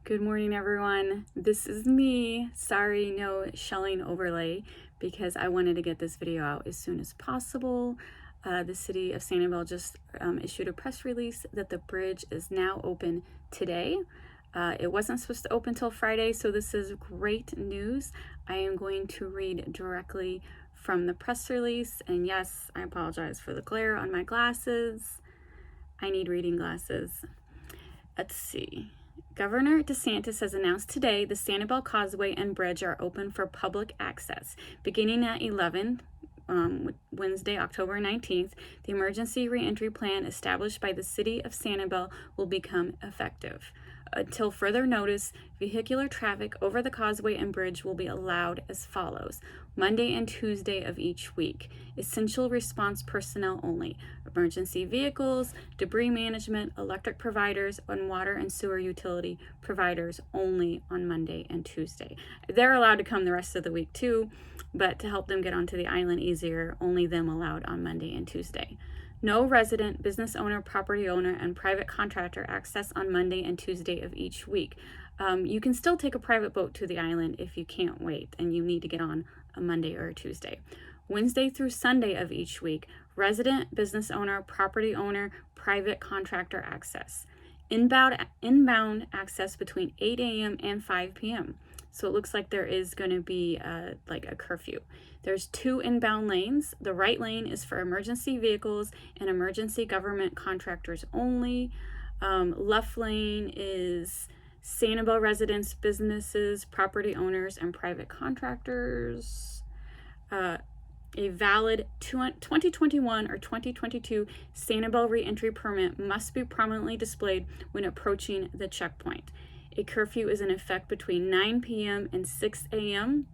Good morning, everyone. This is me. Sorry, no shelling overlay because I wanted to get this video out as soon as possible. The city of Sanibel just issued a press release that the bridge is now open today. It wasn't supposed to open till Friday, so this is great news. I am going to read directly from the press release, and yes, I apologize for the glare on my glasses. I need reading glasses. Let's see. Governor DeSantis has announced today the Sanibel Causeway and Bridge are open for public access. Beginning at 11, Wednesday, October 19th, the emergency reentry plan established by the city of Sanibel will become effective. Until further notice, vehicular traffic over the causeway and bridge will be allowed as follows. Monday and Tuesday of each week. Essential response personnel only. Emergency vehicles, debris management, electric providers, and water and sewer utility providers only on Monday and Tuesday. They're allowed to come the rest of the week too, but to help them get onto the island easier, only them allowed on Monday and Tuesday. No resident, business owner, property owner, and private contractor access on Monday and Tuesday of each week. You can still take a private boat to the island if you can't wait and you need to get on a Monday or a Tuesday. Wednesday through Sunday of each week, resident, business owner, property owner, private contractor access. Inbound access between 8 a.m. and 5 p.m. So it looks like there is going to be like a curfew. There's 2 inbound lanes. The right lane is for emergency vehicles and emergency government contractors only. Left lane is Sanibel residents, businesses, property owners, and private contractors. A valid 2021 or 2022 Sanibel reentry permit must be prominently displayed when approaching the checkpoint. A curfew is in effect between 9 p.m. and 6 a.m.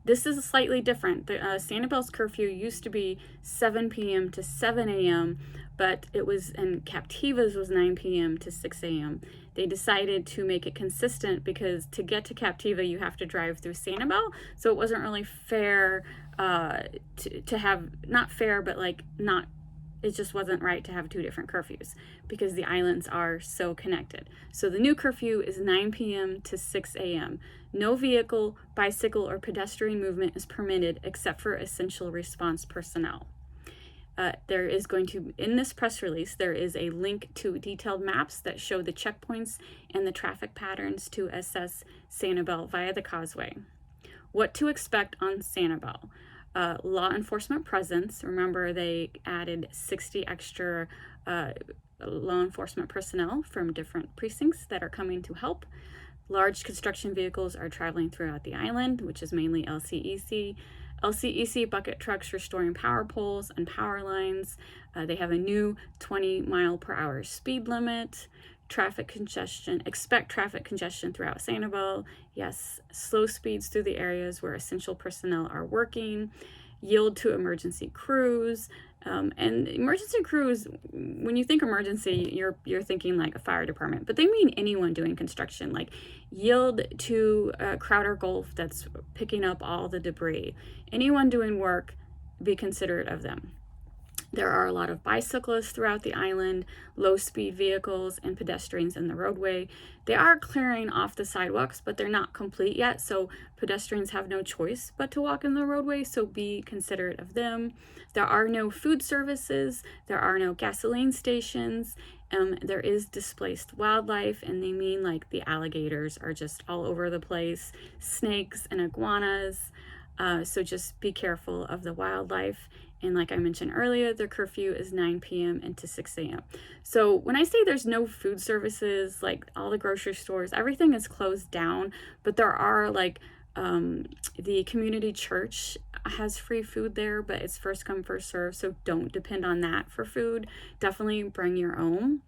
This is slightly different. The Sanibel's curfew used to be 7 p.m. to 7 a.m., but it was, and Captiva's was 9 p.m. to 6 a.m. They decided to make it consistent because to get to Captiva, you have to drive through Sanibel, so it wasn't really fair to have, not fair, but like not, it just wasn't right to have 2 different curfews because the islands are so connected. So the new curfew is 9 p.m. to 6 a.m. No vehicle, bicycle, or pedestrian movement is permitted except for essential response personnel. There is going to, in this press release, there is a link to detailed maps that show the checkpoints and the traffic patterns to assess Sanibel via the causeway. What to expect on Sanibel. Law enforcement presence. Remember, they added 60 extra law enforcement personnel from different precincts that are coming to help. Large construction vehicles are traveling throughout the island, which is mainly LCEC. LCEC bucket trucks restoring power poles and power lines. They have a new 20-mile-per-hour speed limit. Traffic congestion. Expect traffic congestion throughout Sanibel. Yes, slow speeds through the areas where essential personnel are working. Yield to emergency crews. And emergency crews, when you think emergency, you're thinking like a fire department, but they mean anyone doing construction. Like yield to Crowder Gulf that's picking up all the debris. Anyone doing work, be considerate of them. There are a lot of bicyclists throughout the island, low-speed vehicles, and pedestrians in the roadway. They are clearing off the sidewalks, but they're not complete yet, so pedestrians have no choice but to walk in the roadway, so be considerate of them. There are no food services. There are no gasoline stations. There is displaced wildlife, and they mean like the alligators are just all over the place, snakes and iguanas. So just be careful of the wildlife. And like I mentioned earlier, the curfew is 9 p.m. into 6 a.m. So when I say there's no food services, like all the grocery stores, everything is closed down, but there are like the community church has free food there, but it's first come, first serve. So don't depend on that for food. Definitely bring your own.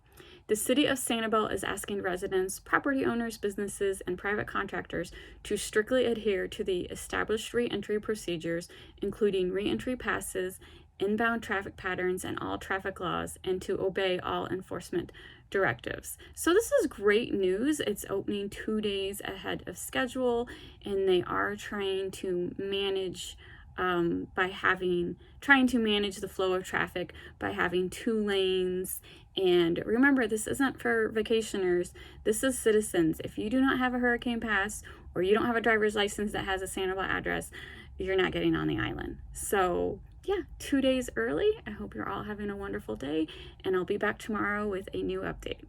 The city of Sanibel is asking residents, property owners, businesses, and private contractors to strictly adhere to the established reentry procedures, including reentry passes, inbound traffic patterns, and all traffic laws, and to obey all enforcement directives. So this is great news. It's opening 2 days ahead of schedule, and they are trying to manage trying to manage the flow of traffic by having 2 lanes And remember, this isn't for vacationers. This is citizens. If you do not have a hurricane pass or you don't have a driver's license that has a Sanibel address, you're not getting on the island. So yeah, 2 days early. I hope you're all having a wonderful day, and I'll be back tomorrow with a new update.